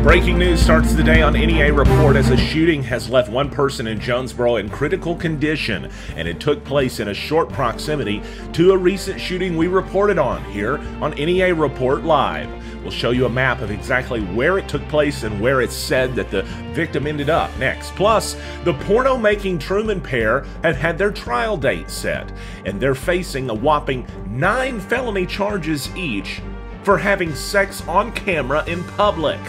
Breaking news starts the day on NEA Report as a shooting has left one person in Jonesboro in critical condition, and it took place in a short proximity to a recent shooting we reported on here on NEA Report Live. We'll show you a map of exactly where it took place and where it's said that the victim ended up next. Plus, the porno-making Trumann pair have had their trial date set, and they're facing a whopping 9 felony charges each for having sex on camera in public.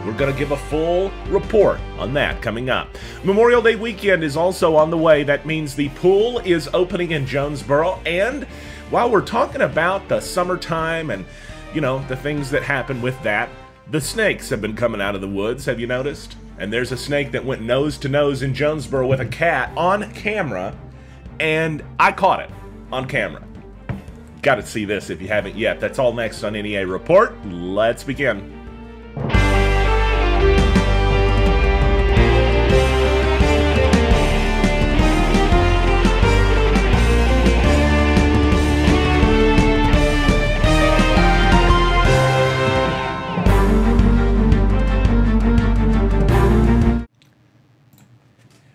We're going to give a full report on that coming up. Memorial Day weekend is also on the way. That means the pool is opening in Jonesboro. And while we're talking about the summertime and, you know, the things that happen with that, the snakes have been coming out of the woods. Have you noticed? And there's a snake that went nose to nose in Jonesboro with a cat on camera. And I caught it on camera. Got to see this if you haven't yet. That's all next on NEA Report. Let's begin.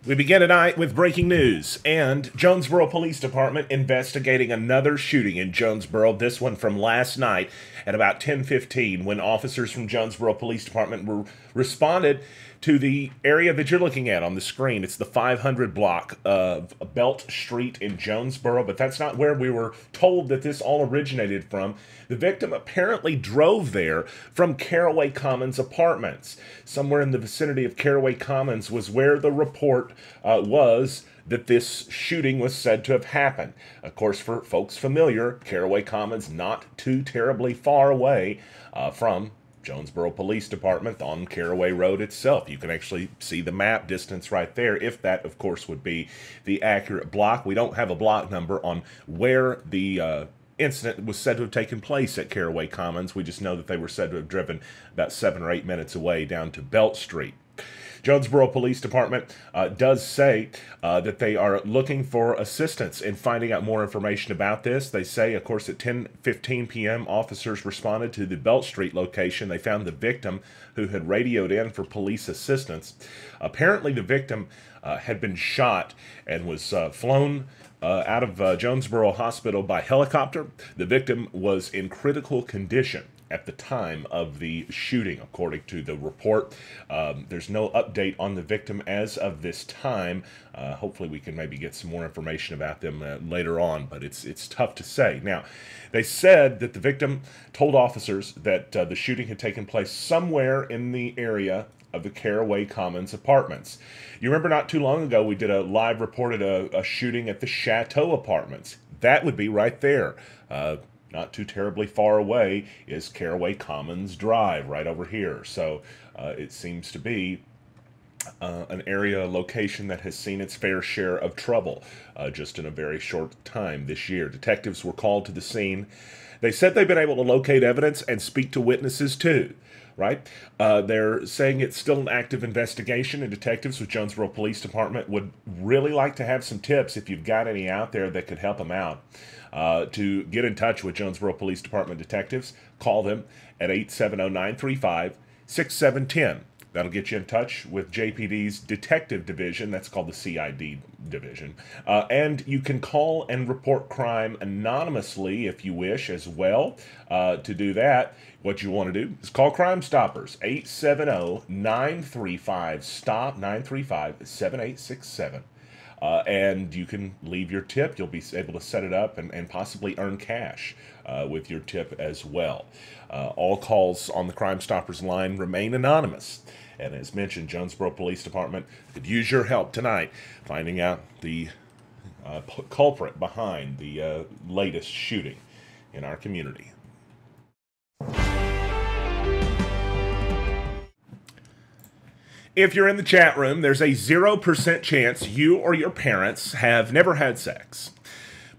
We begin tonight with breaking news, and Jonesboro Police Department investigating another shooting in Jonesboro, this one from last night at about 10:15 when officers from Jonesboro Police Department responded to the area that you're looking at on the screen. It's the 500 block of Belt Street in Jonesboro, but that's not where we were told that this all originated from. The victim apparently drove there from Caraway Commons Apartments. Somewhere in the vicinity of Caraway Commons was where the report was that this shooting was said to have happened. Of course, for folks familiar, Caraway Commons not too terribly far away from Jonesboro Police Department on Caraway Road itself. You can actually see the map distance right there, if that, of course, would be the accurate block. We don't have a block number on where the incident was said to have taken place at Caraway Commons. We just know that they were said to have driven about 7 or 8 minutes away down to Belt Street. Jonesboro Police Department does say that they are looking for assistance in finding out more information about this. They say, of course, at 10:15 p.m., officers responded to the Belt Street location. They found the victim who had radioed in for police assistance. Apparently, the victim had been shot and was flown out of Jonesboro Hospital by helicopter. The victim was in critical condition at the time of the shooting, according to the report. There's no update on the victim as of this time. Hopefully we can maybe get some more information about them later on, but it's tough to say. Now, they said that the victim told officers that the shooting had taken place somewhere in the area of the Caraway Commons Apartments. You remember not too long ago we did a live report at a shooting at the Chateau Apartments. That would be right there. Not too terribly far away is Caraway Commons Drive, right over here. So it seems to be an area, location that has seen its fair share of trouble just in a very short time this year. Detectives were called to the scene. They said they've been able to locate evidence and speak to witnesses too. Right? They're saying it's still an active investigation, and detectives with Jonesboro Police Department would really like to have some tips if you've got any out there that could help them out. To get in touch with Jonesboro Police Department detectives, call them at 870-935-6710. That'll get you in touch with JPD's Detective Division. That's called the CID Division. And you can call and report crime anonymously if you wish as well. To do that, what you want to do is call Crime Stoppers, 870-935-STOP, 935-7867. And you can leave your tip. You'll be able to set it up and possibly earn cash with your tip as well. All calls on the Crime Stoppers line remain anonymous. And as mentioned, Jonesboro Police Department could use your help tonight finding out the culprit behind the latest shooting in our community. If you're in the chat room, there's a 0% chance you or your parents have never had sex.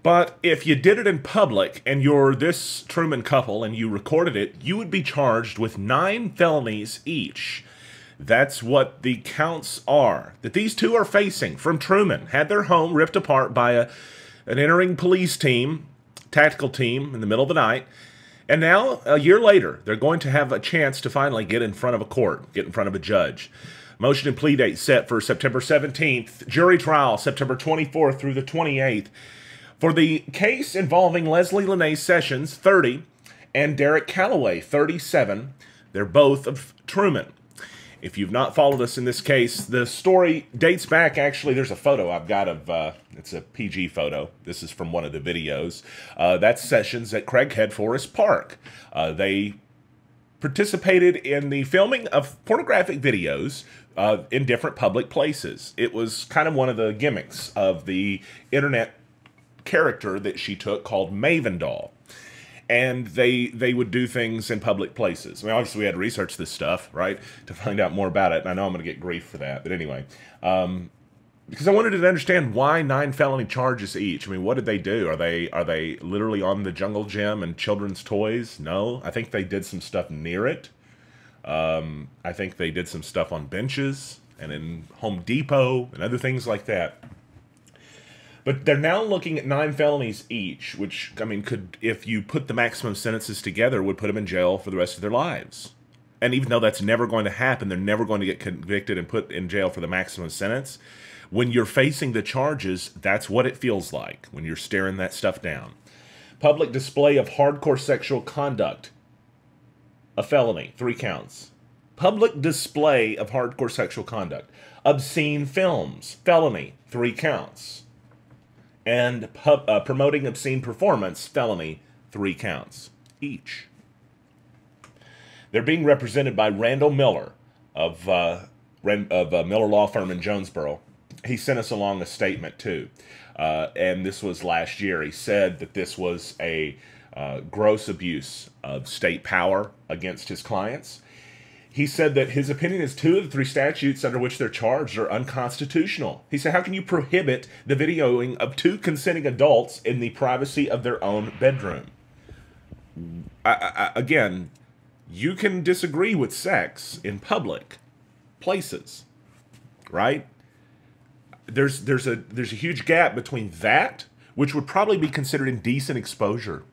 But if you did it in public and you're this Trumann couple and you recorded it, you would be charged with 9 felonies each. That's what the counts are that these two are facing from Trumann. Had their home ripped apart by an entering police team tactical team in the middle of the night. And now, a year later, they're going to have a chance to finally get in front of a court, get in front of a judge. Motion and plea date set for September 17th. Jury trial September 24th through the 28th. For the case involving Leslie Lene Sessions, 30, and Derek Calloway, 37. They're both of Trumann. If you've not followed us in this case, the story dates back, actually, there's a photo I've got of, it's a PG photo. This is from one of the videos. That's Sessions at Craighead Forest Park. They participated in the filming of pornographic videos in different public places. It was kind of one of the gimmicks of the internet character that she took called Maven Doll. And they would do things in public places. I mean, obviously we had to research this stuff, right, to find out more about it. And I know I'm going to get grief for that. But anyway, because I wanted to understand why 9 felony charges each. I mean, what did they do? Are they literally on the jungle gym and children's toys? No. I think they did some stuff near it. I think they did some stuff on benches and in Home Depot and other things like that. But they're now looking at 9 felonies each, which, I mean, could, if you put the maximum sentences together, would put them in jail for the rest of their lives. And even though that's never going to happen, they're never going to get convicted and put in jail for the maximum sentence. When you're facing the charges, that's what it feels like when you're staring that stuff down. Public display of hardcore sexual conduct, a felony, 3 counts. Public display of hardcore sexual conduct. Obscene films, felony, 3 counts. And promoting obscene performance, felony, 3 counts each. They're being represented by Randall Miller of Miller Law Firm in Jonesboro. He sent us along a statement, too. And this was last year. He said that this was a gross abuse of state power against his clients. He said that his opinion is 2 of the 3 statutes under which they're charged are unconstitutional. He said, how can you prohibit the videoing of 2 consenting adults in the privacy of their own bedroom? Again, you can disagree with sex in public places, right? There's a huge gap between that, which would probably be considered indecent exposure,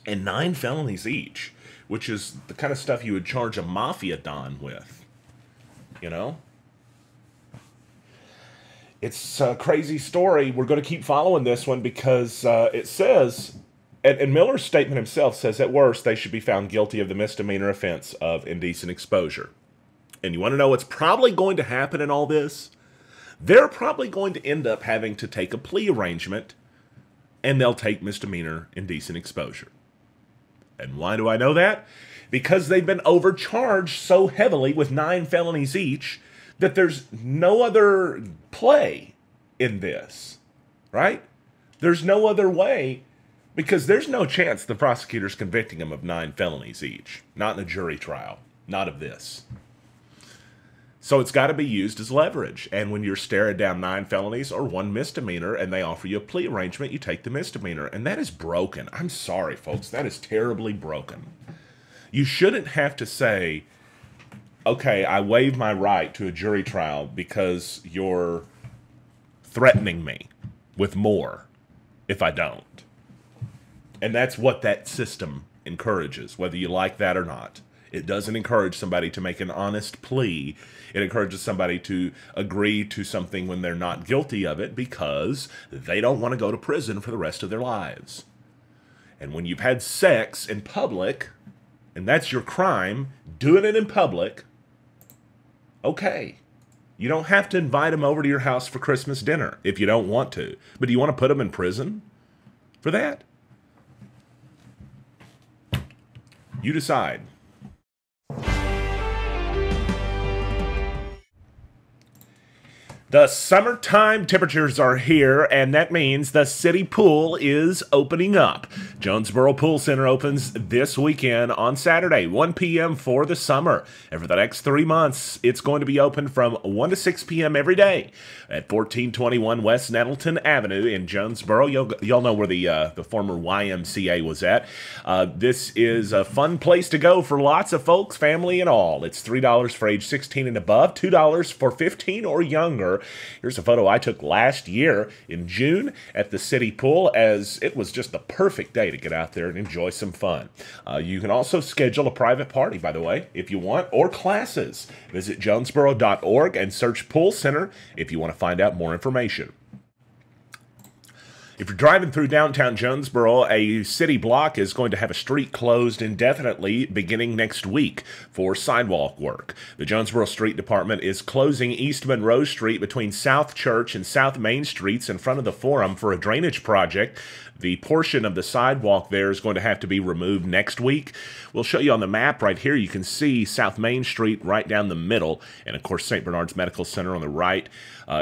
and 9 felonies each, which is the kind of stuff you would charge a mafia don with, you know? It's a crazy story. We're going to keep following this one because it says, and Miller's statement himself says, at worst, they should be found guilty of the misdemeanor offense of indecent exposure. And you want to know what's probably going to happen in all this? They're probably going to end up having to take a plea arrangement, and they'll take misdemeanor indecent exposure. And why do I know that? Because they've been overcharged so heavily with 9 felonies each that there's no other play in this, right? There's no other way, because there's no chance the prosecutor's convicting them of 9 felonies each. Not in a jury trial. Not of this. So it's got to be used as leverage. And when you're staring down 9 felonies or 1 misdemeanor and they offer you a plea arrangement, you take the misdemeanor. And that is broken. I'm sorry, folks. That is terribly broken. You shouldn't have to say, okay, I waive my right to a jury trial because you're threatening me with more if I don't. And that's what that system encourages, whether you like that or not. It doesn't encourage somebody to make an honest plea. It encourages somebody to agree to something when they're not guilty of it because they don't want to go to prison for the rest of their lives. And when you've had sex in public, and that's your crime, doing it in public, okay. You don't have to invite them over to your house for Christmas dinner if you don't want to. But do you want to put them in prison for that? You decide. The summertime temperatures are here, and that means the city pool is opening up. Jonesboro Pool Center opens this weekend on Saturday, 1 p.m. for the summer. And for the next 3 months, it's going to be open from 1 to 6 p.m. every day at 1421 West Nettleton Avenue in Jonesboro. Y'all know where the former YMCA was at. This is a fun place to go for lots of folks, family and all. It's $3 for age 16 and above, $2 for 15 or younger. Here's a photo I took last year in June at the city pool, as it was just the perfect day to get out there and enjoy some fun. You can also schedule a private party, by the way, if you want, or classes. Visit jonesboro.org and search Pool Center if you want to find out more information. If you're driving through downtown Jonesboro, a city block is going to have a street closed indefinitely beginning next week for sidewalk work. The Jonesboro Street Department is closing East Monroe Street between South Church and South Main Streets in front of the Forum for a drainage project. The portion of the sidewalk there is going to have to be removed next week. We'll show you on the map right here. You can see South Main Street right down the middle, and of course St. Bernard's Medical Center on the right.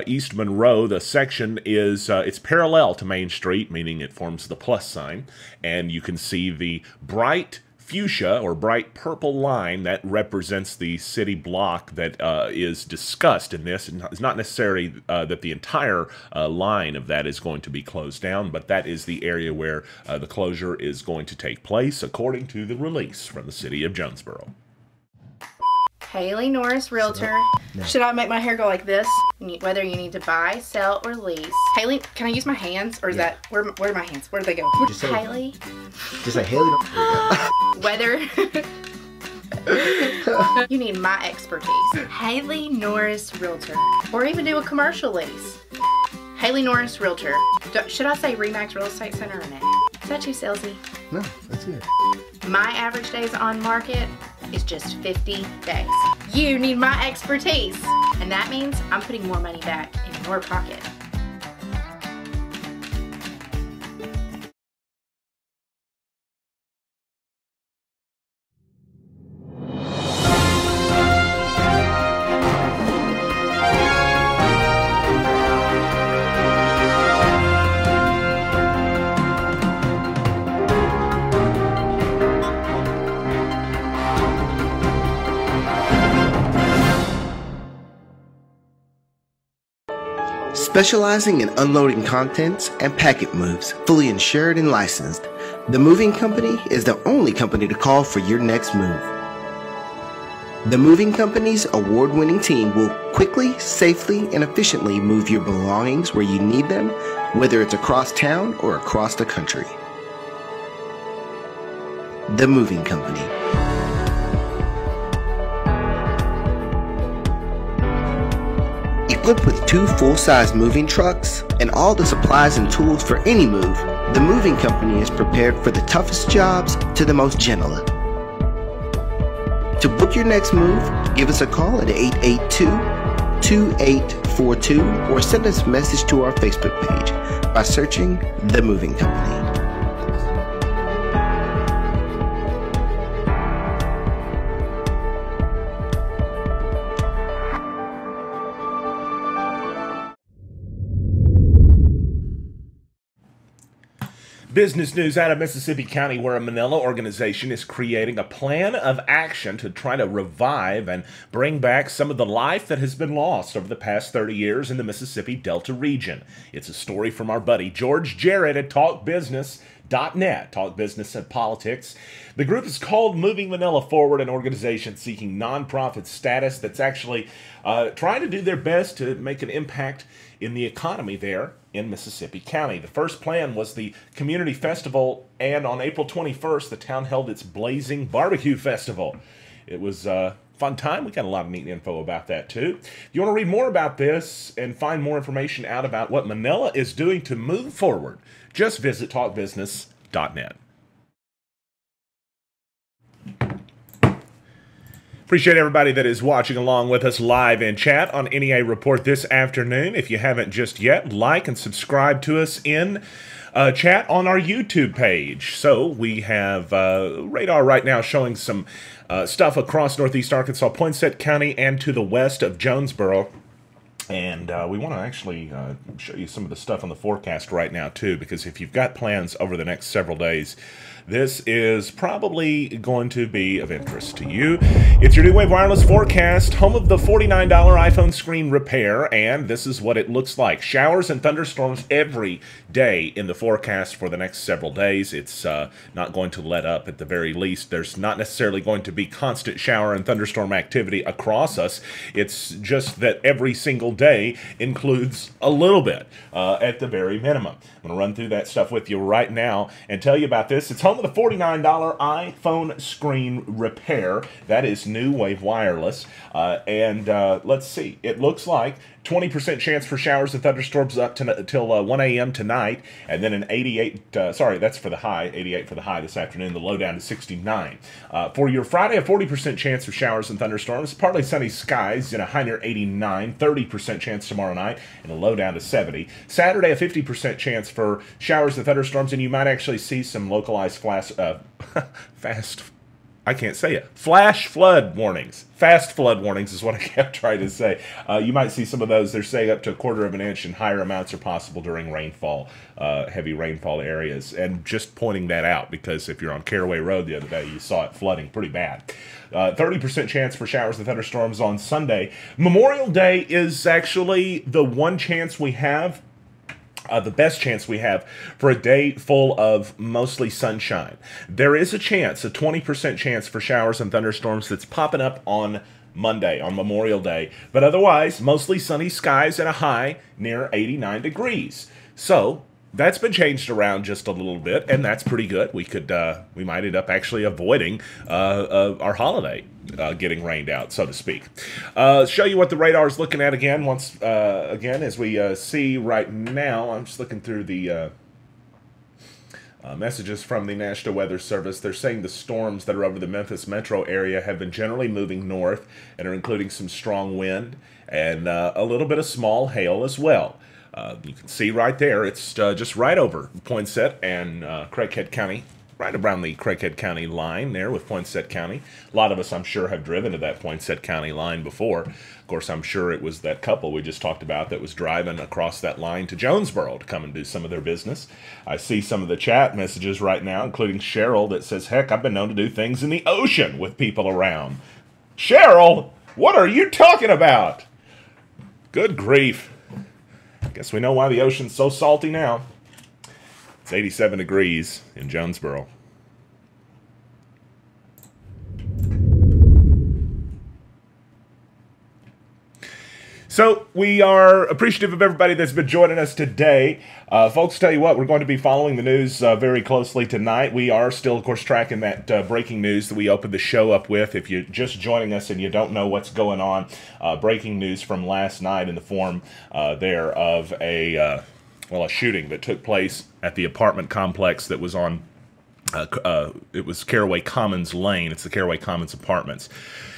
East Monroe, the section is it's parallel to Main Street, meaning it forms the plus sign, and you can see the bright fuchsia or bright purple line that represents the city block that is discussed in this. It's not necessarily that the entire line of that is going to be closed down, but that is the area where the closure is going to take place according to the release from the city of Jonesboro. Haley Norris, realtor. Should I make my hair go like this? Whether you need to buy, sell, or lease. Haley, can I use my hands? Or is that, where are my hands? Where do they go? Just say, Haley? Just say Haley. Whether you need my expertise. Haley Norris, realtor. Or even do a commercial lease. Haley Norris, realtor. Should I say Remax Real Estate Center or no? Is that too salesy? No, that's good. My average days on market is just 50 days. You need my expertise. And that means I'm putting more money back in your pocket. Specializing in unloading contents and packet moves, fully insured and licensed, The Moving Company is the only company to call for your next move. The Moving Company's award-winning team will quickly, safely, and efficiently move your belongings where you need them, whether it's across town or across the country. The Moving Company. Equipped with 2 full-size moving trucks and all the supplies and tools for any move, the Moving Company is prepared for the toughest jobs to the most gentle. To book your next move, give us a call at 882-2842 or send us a message to our Facebook page by searching The Moving Company. Business news out of Mississippi County, where a Manila organization is creating a plan of action to try to revive and bring back some of the life that has been lost over the past 30 years in the Mississippi Delta region. It's a story from our buddy George Jarrett at TalkBusiness.net, Talk Business and Politics. The group is called Moving Manila Forward, an organization seeking nonprofit status that's actually trying to do their best to make an impact in the economy there in Mississippi County. The first plan was the Community Festival, and on April 21st, the town held its Blazing Barbecue Festival. It was a fun time. We got a lot of neat info about that, too. If you want to read more about this and find more information out about what Manila is doing to move forward, just visit TalkBusiness.net. Appreciate everybody that is watching along with us live in chat on NEA Report this afternoon. If you haven't just yet, like and subscribe to us in chat on our YouTube page. So we have radar right now showing some stuff across northeast Arkansas, Poinsett County, and to the west of Jonesboro. And we want to actually show you some of the stuff on the forecast right now, too, because if you've got plans over the next several days, this is probably going to be of interest to you. It's your New Wave Wireless forecast, home of the $49 iPhone screen repair, and this is what it looks like. Showers and thunderstorms every day in the forecast for the next several days. It's not going to let up at the very least. There's not necessarily going to be constant shower and thunderstorm activity across us. It's just that every single Day includes a little bit at the very minimum. I'm going to run through that stuff with you right now and tell you about this. It's home of the $49 iPhone screen repair. That is New Wave Wireless. Let's see. It looks like 20% chance for showers and thunderstorms up till 1 a.m. tonight, and then an 88, that's for the high, 88 for the high this afternoon, the low down to 69. For your Friday, a 40% chance of showers and thunderstorms, partly sunny skies, and a high near 89, 30% chance tomorrow night, and a low down to 70. Saturday, a 50% chance for showers and thunderstorms, and you might actually see some localized flash flood warnings. Fast flood warnings is what I kept trying to say. You might see some of those. They're saying up to 1/4 of an inch, and higher amounts are possible during rainfall, heavy rainfall areas. And just pointing that out, because if you're on Caraway Road the other day, you saw it flooding pretty bad. 30% chance for showers and thunderstorms on Sunday. Memorial Day is actually the one chance we have, the best chance we have for a day full of mostly sunshine. There is a chance, a 20% chance for showers and thunderstorms that's popping up on Monday, on Memorial Day. But otherwise, mostly sunny skies and a high near 89 degrees. So that's been changed around just a little bit, and that's pretty good. We might end up actually avoiding our holiday getting rained out, so to speak. Show you what the radar is looking at again. Again, as we see right now, I'm just looking through the messages from the National Weather Service. They're saying the storms that are over the Memphis metro area have been generally moving north and are including some strong wind and a little bit of small hail as well. You can see right there, it's just right over Poinsett and Craighead County, right around the Craighead County line there with Poinsett County. A lot of us, I'm sure, have driven to that Poinsett County line before. Of course, I'm sure it was that couple we just talked about that was driving across that line to Jonesboro to come and do some of their business. I see some of the chat messages right now, including Cheryl, that says, heck, I've been known to do things in the ocean with people around. Cheryl, what are you talking about? Good grief. Guess we know why the ocean's so salty now. It's 87 degrees in Jonesboro. So we are appreciative of everybody that's been joining us today. Folks, tell you what, we're going to be following the news very closely tonight. We are still, of course, tracking that breaking news that we opened the show up with. If you're just joining us and you don't know what's going on, breaking news from last night in the form there of a shooting that took place at the apartment complex that was on, it was Caraway Commons Lane. It's the Caraway Commons Apartments.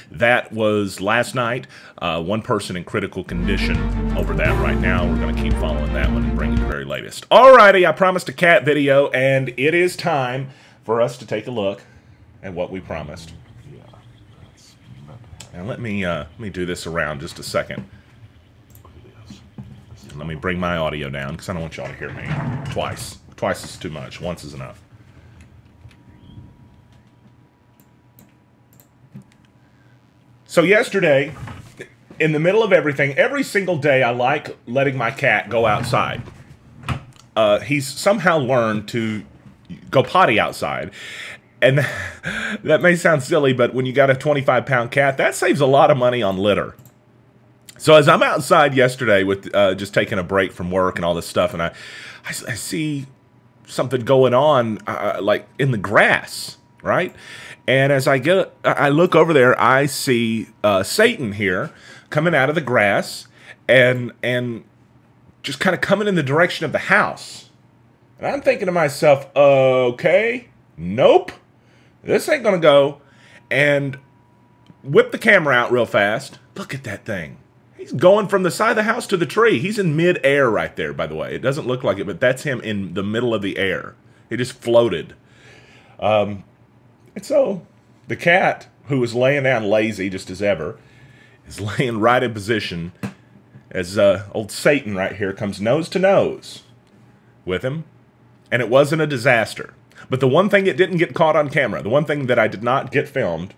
That was last night. One person in critical condition over that right now. We're going to keep following that one and bring you the very latest. Alrighty, I promised a cat video, and it is time for us to take a look at what we promised. Now let me do this around just a second. Let me bring my audio down because I don't want y'all to hear me twice. Twice is too much. Once is enough. So yesterday, in the middle of everything, every single day I like letting my cat go outside. He's somehow learned to go potty outside. And that may sound silly, but when you got a 25-pound cat, that saves a lot of money on litter. So as I'm outside yesterday with just taking a break from work and all this stuff, and I see something going on like in the grass, right? And as I look over there, I see Satan here coming out of the grass and just kind of coming in the direction of the house. And I'm thinking to myself, okay, nope, this ain't gonna go. And whip the camera out real fast. Look at that thing. He's going from the side of the house to the tree. He's in mid-air right there, by the way. It doesn't look like it, but that's him in the middle of the air. He just floated. And so the cat, who was laying down lazy just as ever, is laying right in position as old Satan right here comes nose to nose with him. And it wasn't a disaster. But the one thing that didn't get caught on camera, the one thing that I did not get filmed,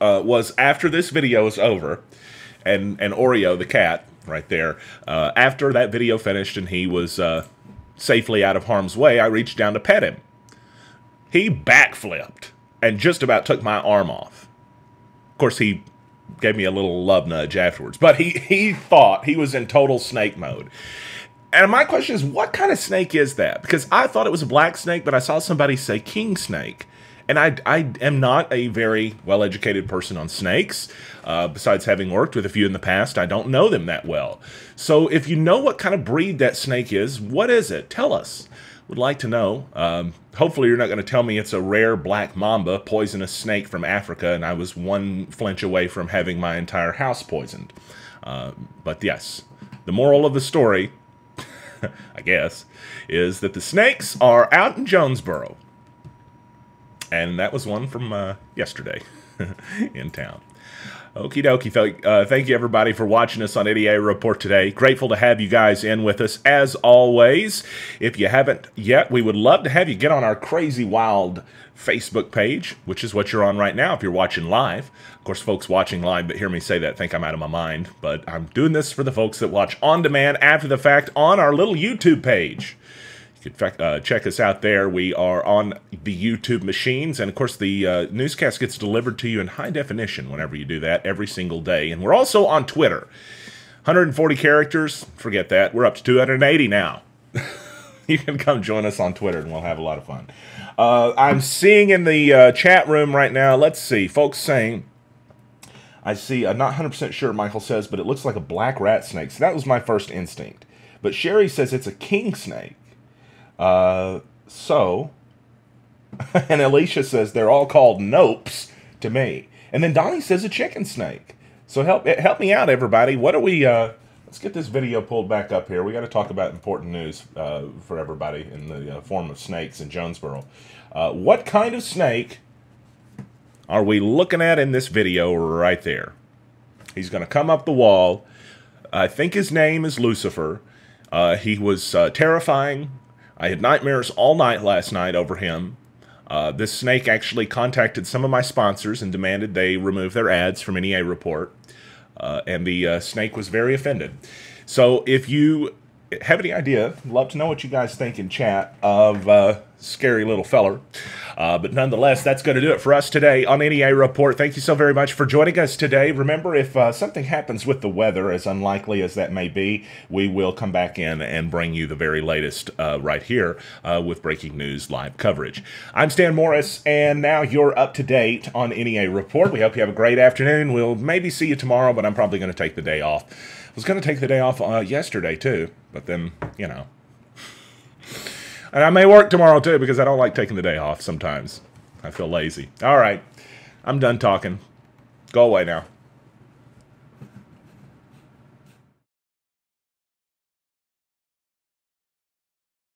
was after this video is over, and Oreo, the cat, right there, after that video finished and he was safely out of harm's way, I reached down to pet him. He backflipped and just about took my arm off. Of course, he gave me a little love nudge afterwards. But he thought he was in total snake mode. And my question is, what kind of snake is that? Because I thought it was a black snake, but I saw somebody say king snake. And I am not a very well-educated person on snakes. Besides having worked with a few in the past, I don't know them that well. So if you know what kind of breed that snake is, what is it? Tell us. Would like to know. Hopefully you're not going to tell me it's a rare black mamba, poisonous snake from Africa, and I was one flinch away from having my entire house poisoned. But yes, the moral of the story, I guess, is that the snakes are out in Jonesboro. And that was one from yesterday in town. Okie dokie. Thank you, everybody, for watching us on NEA Report today. Grateful to have you guys in with us, as always. If you haven't yet, we would love to have you get on our Crazy Wild Facebook page, which is what you're on right now if you're watching live. Of course, folks watching live but hear me say that think I'm out of my mind. But I'm doing this for the folks that watch on demand after the fact on our little YouTube page. You can check us out there. We are on the YouTube machines, and of course the newscast gets delivered to you in high definition whenever you do that every single day. And we're also on Twitter. 140 characters, forget that. We're up to 280 now. You can come join us on Twitter, and we'll have a lot of fun. I'm seeing in the chat room right now, let's see, folks saying, I see, I'm not 100% sure, Michael says, but it looks like a black rat snake. So that was my first instinct. But Sherry says it's a king snake. And Alicia says they're all called nopes to me. And then Donnie says a chicken snake. So help me out, everybody. What are we, let's get this video pulled back up here. We got to talk about important news for everybody in the form of snakes in Jonesboro. What kind of snake are we looking at in this video right there? He's going to come up the wall. I think his name is Lucifer. He was terrifying. I had nightmares all night last night over him. This snake actually contacted some of my sponsors and demanded they remove their ads from NEA Report. And the snake was very offended. So if you have any idea, I'd love to know what you guys think in chat of scary little feller. But nonetheless, that's going to do it for us today on NEA Report. Thank you so very much for joining us today. Remember, if something happens with the weather, as unlikely as that may be, we will come back in and bring you the very latest right here with breaking news live coverage. I'm Stan Morris, and now you're up to date on NEA Report. We hope you have a great afternoon. We'll maybe see you tomorrow, but I'm probably going to take the day off. I was going to take the day off yesterday, too, but then, you know. And I may work tomorrow, too, because I don't like taking the day off sometimes. I feel lazy. All right. I'm done talking. Go away now.